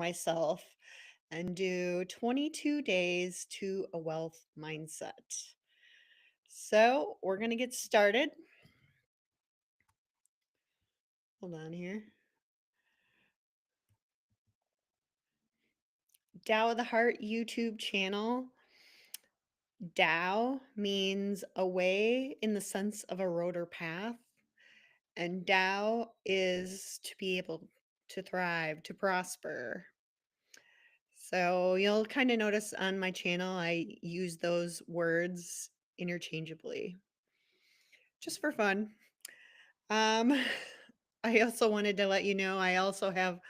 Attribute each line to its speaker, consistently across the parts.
Speaker 1: myself and do 22 days to a wealth mindset. So, we're going to get started. Hold on here. Tao of the Heart YouTube channel. Tao means away in the sense of a road or path, and Tao is to be able to thrive, to prosper. So you'll kind of notice on my channel, I use those words interchangeably just for fun. Um, I also wanted to let you know I also have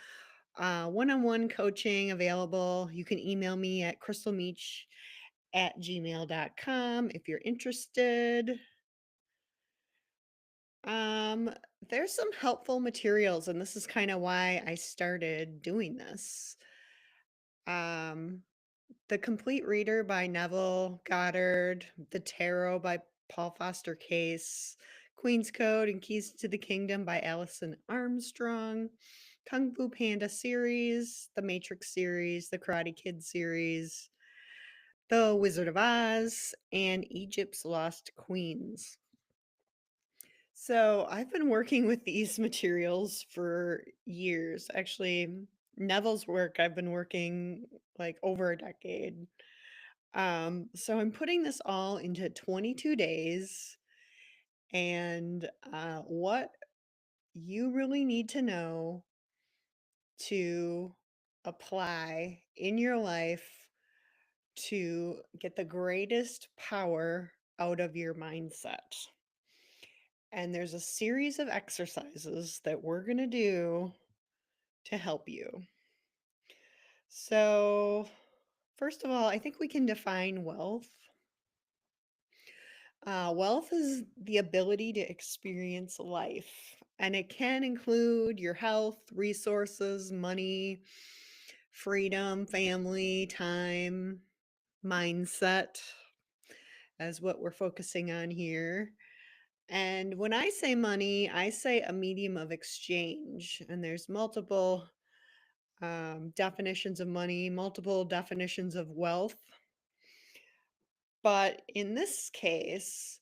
Speaker 1: one-on-one coaching available. You can email me at crystalmeach@gmail.com if you're interested. Um, there's some helpful materials, and this is kind of why I started doing this. Um, The Complete Reader by Neville Goddard, The Tarot by Paul Foster Case, Queen's Code and Keys to the Kingdom by Alison Armstrong, Kung Fu Panda series, the Matrix series, the Karate Kid series, The Wizard of Oz, and Egypt's Lost Queens. So I've been working with these materials for years. Actually, Neville's work, I've been working like over a decade. So I'm putting this all into 22 days, and what you really need to know to apply in your life to get the greatest power out of your mindset. And there's a series of exercises that we're going to do to help you. So, first of all, I think we can define wealth. Wealth is the ability to experience life, and it can include your health, resources, money, freedom, family, time, mindset, as what we're focusing on here. And when I say money, I say a medium of exchange, and there's multiple definitions of money, multiple definitions of wealth. But in this case,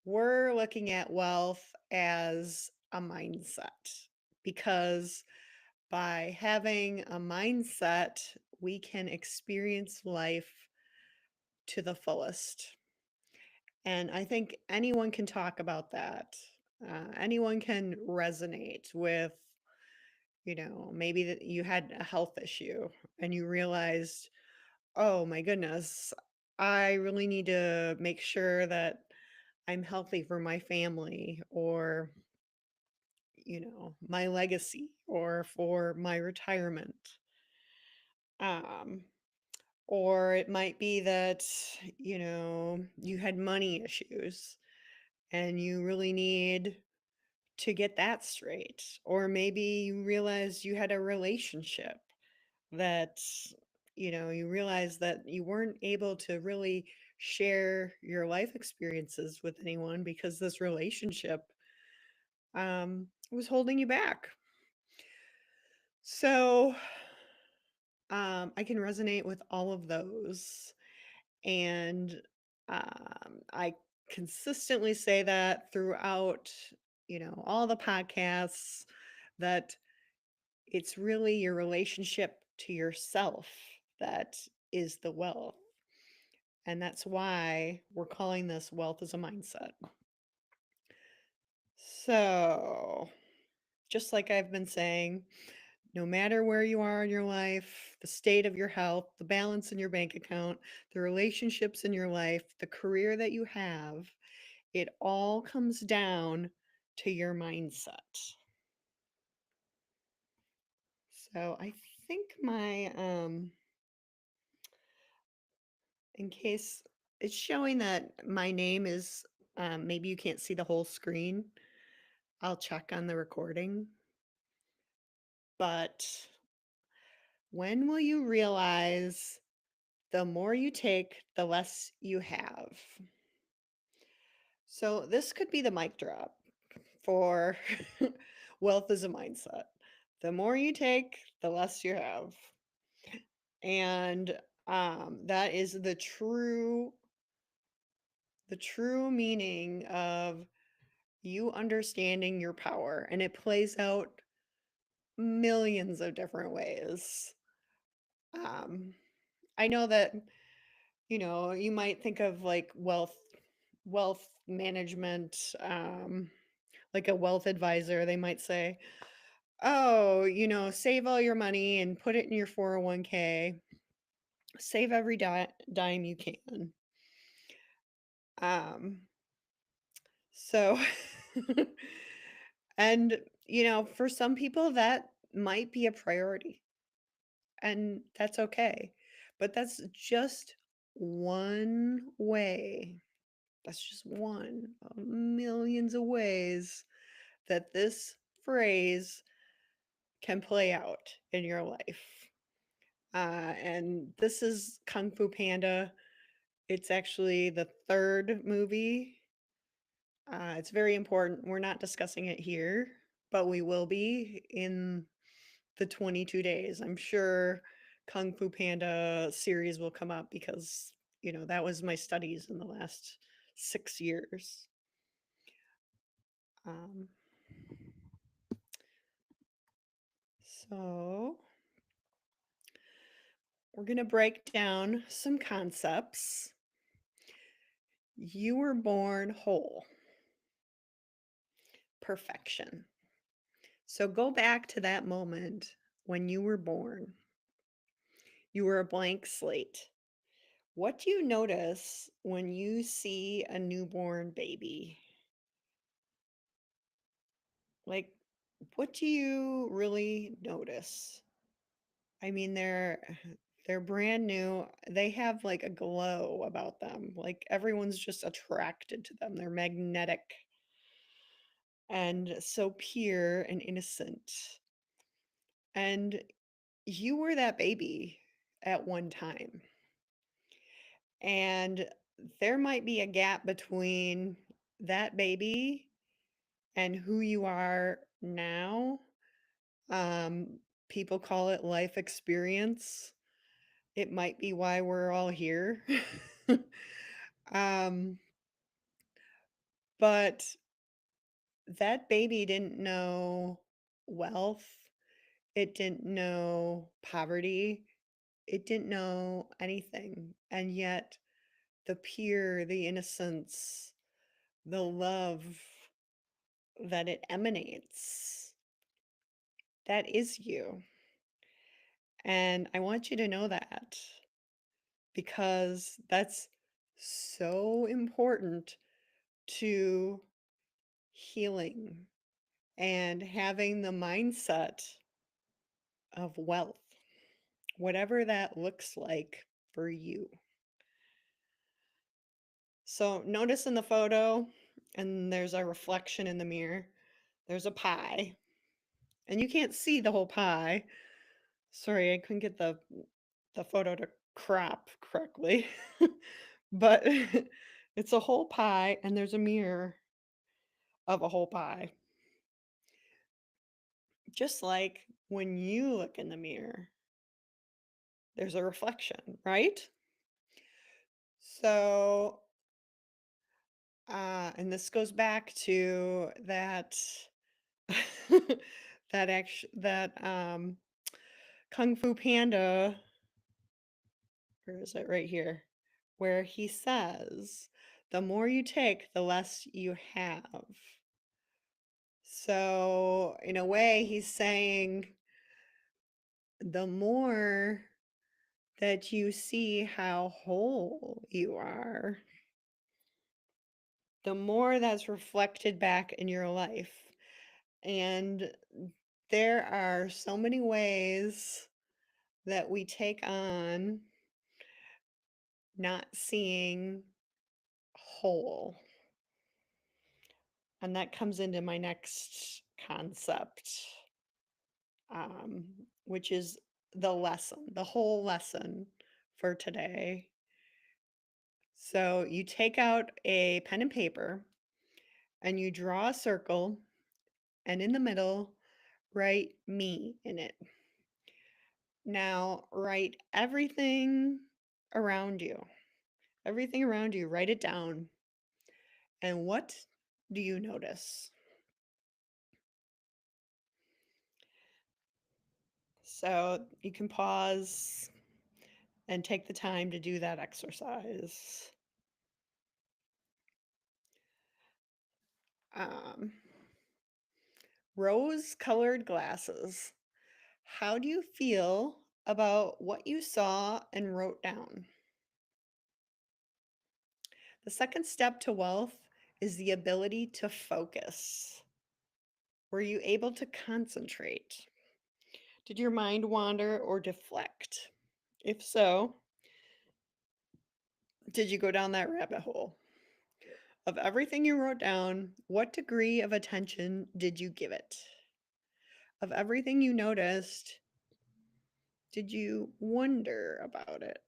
Speaker 1: we're looking at wealth as a mindset because by having a mindset, we can experience life to the fullest. And I think anyone can talk about that. Anyone can resonate with, maybe that you had a health issue and you realized, oh my goodness, I really need to make sure that I'm healthy for my family or, my legacy or for my retirement. Um, or it might be that, you had money issues and you really need to get that straight. Or maybe you realized you had a relationship that, you realized that you weren't able to really share your life experiences with anyone because this relationship was holding you back. So I can resonate with all of those. And I consistently say that throughout, all the podcasts, that it's really your relationship to yourself that is the wealth. And that's why we're calling this wealth as a mindset. So, just like I've been saying, no matter where you are in your life, the state of your health, the balance in your bank account, the relationships in your life, the career that you have, it all comes down to your mindset. So I think in case it's showing that my name is, maybe you can't see the whole screen, I'll check on the recording. But when will you realize the more you take, the less you have? So this could be the mic drop for wealth as a mindset. The more you take, the less you have. And that is the true meaning of you understanding your power, and it plays out millions of different ways. Um, I know that, you might think of like wealth management, like a wealth advisor, they might say, "Oh, save all your money and put it in your 401k. Save every dime you can." Um, so and for some people that might be a priority, and that's okay. But that's just one way. That's just one of millions of ways that this phrase can play out in your life. And this is Kung Fu Panda. It's actually the third movie. It's very important. We're not discussing it here, but we will be in the 22 days. I'm sure Kung Fu Panda series will come up because, that was my studies in the last 6 years. Um, so we're going to break down some concepts. You were born whole, perfection. So go back to that moment when you were born. You were a blank slate. What do you notice when you see a newborn baby? Like, what do you really notice? I mean, they're brand new. They have like a glow about them. Like everyone's just attracted to them. They're magnetic and so pure and innocent. And you were that baby at one time. And there might be a gap between that baby and who you are now. Um, People call it life experience. It might be why we're all here. um, but that baby didn't know wealth. It didn't know poverty. It didn't know anything. And yet, the pure, the innocence, the love that it emanates, that is you. And I want you to know that because that's so important to healing and having the mindset of wealth, whatever that looks like for you. So notice in the photo, and there's a reflection in the mirror, there's a pie, and you can't see the whole pie. Sorry, I couldn't get the photo to crop correctly. But it's a whole pie, and there's a mirror of a whole pie. Just like when you look in the mirror, there's a reflection, right? So, and this goes back to that that Kung Fu Panda, or is it right here, where he says, "The more you take, the less you have." So, in a way, he's saying the more that you see how whole you are, the more that's reflected back in your life. And there are so many ways that we take on not seeing whole. And that comes into my next concept, um, which is the whole lesson for today. So you take out a pen and paper and you draw a circle, and in the middle, write me in it. Now write around you, everything around you, write it down. And what do you notice? So you can pause and take the time to do that exercise. Um, Rose colored glasses. How do you feel about what you saw and wrote down? The second step to wealth is the ability to focus. Were you able to concentrate? Did your mind wander or deflect? If so, did you go down that rabbit hole? Of everything you wrote down, what degree of attention did you give it? Of everything you noticed, did you wonder about it?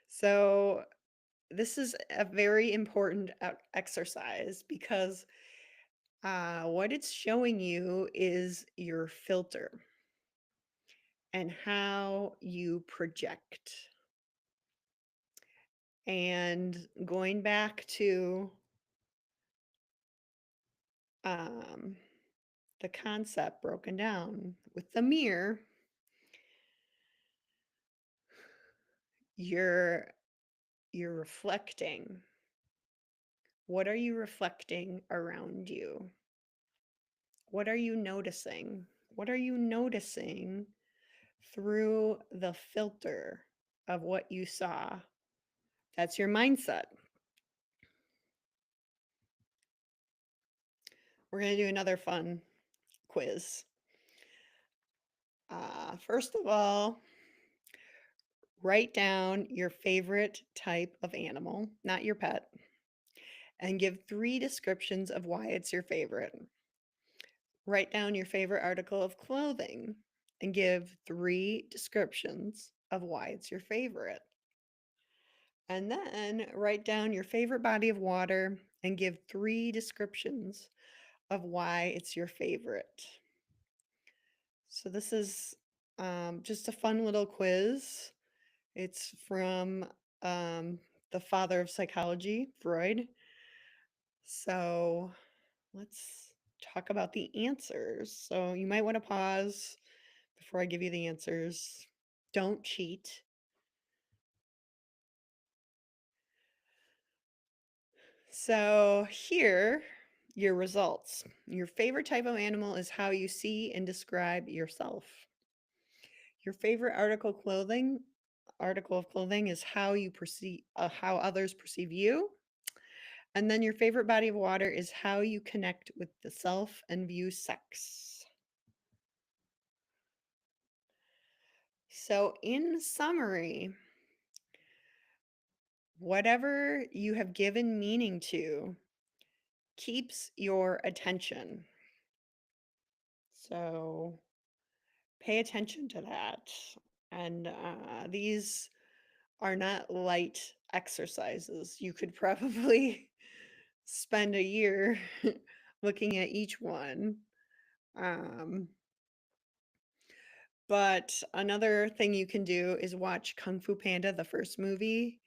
Speaker 1: So, this is a very important exercise because what it's showing you is your filter and how you project. And going back to um, the concept broken down with the mirror, you're you're reflecting. What are you reflecting around you? What are you noticing? What are you noticing through the filter of what you saw? That's your mindset. We're going to do another fun quiz. First of all, write down your favorite type of animal, not your pet, and give 3 descriptions of why it's your favorite. Write down your favorite article of clothing and give 3 descriptions of why it's your favorite. And then write down your favorite body of water and give 3 descriptions of why it's your favorite. So this is just a fun little quiz. It's from the father of psychology, Freud. So let's talk about the answers. So you might want to pause before I give you the answers. Don't cheat. So here, your results. Your favorite type of animal is how you see and describe yourself. Your favorite article of clothing is how you perceive how others perceive you. And then your favorite body of water is how you connect with the self and view sex. So in summary, whatever you have given meaning to keeps your attention. So pay attention to that. And these are not light exercises. You could probably spend a year looking at each one. Um, but another thing you can do is watch Kung Fu Panda, the first movie,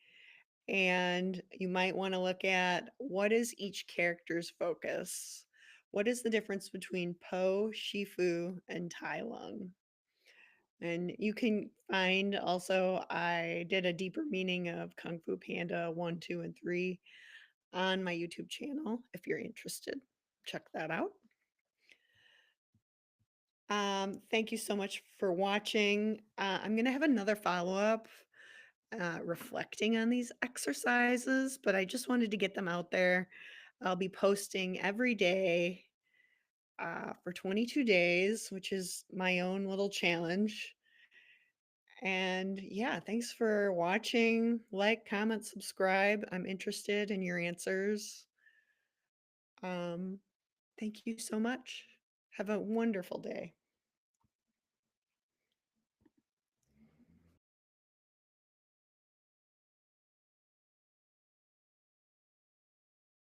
Speaker 1: and you might want to look at what is each character's focus. What is the difference between Po, Shifu, and Tai Lung? And you can find also, I did a deeper meaning of Kung Fu Panda 1, 2, and 3 on my YouTube channel. If you're interested, check that out. Thank you so much for watching. I'm going to have another follow up reflecting on these exercises, but I just wanted to get them out there. I'll be posting every day for 22 days, which is my own little challenge. And yeah, thanks for watching. Like, comment, subscribe. I'm interested in your answers. Um, Thank you so much. Have a wonderful day.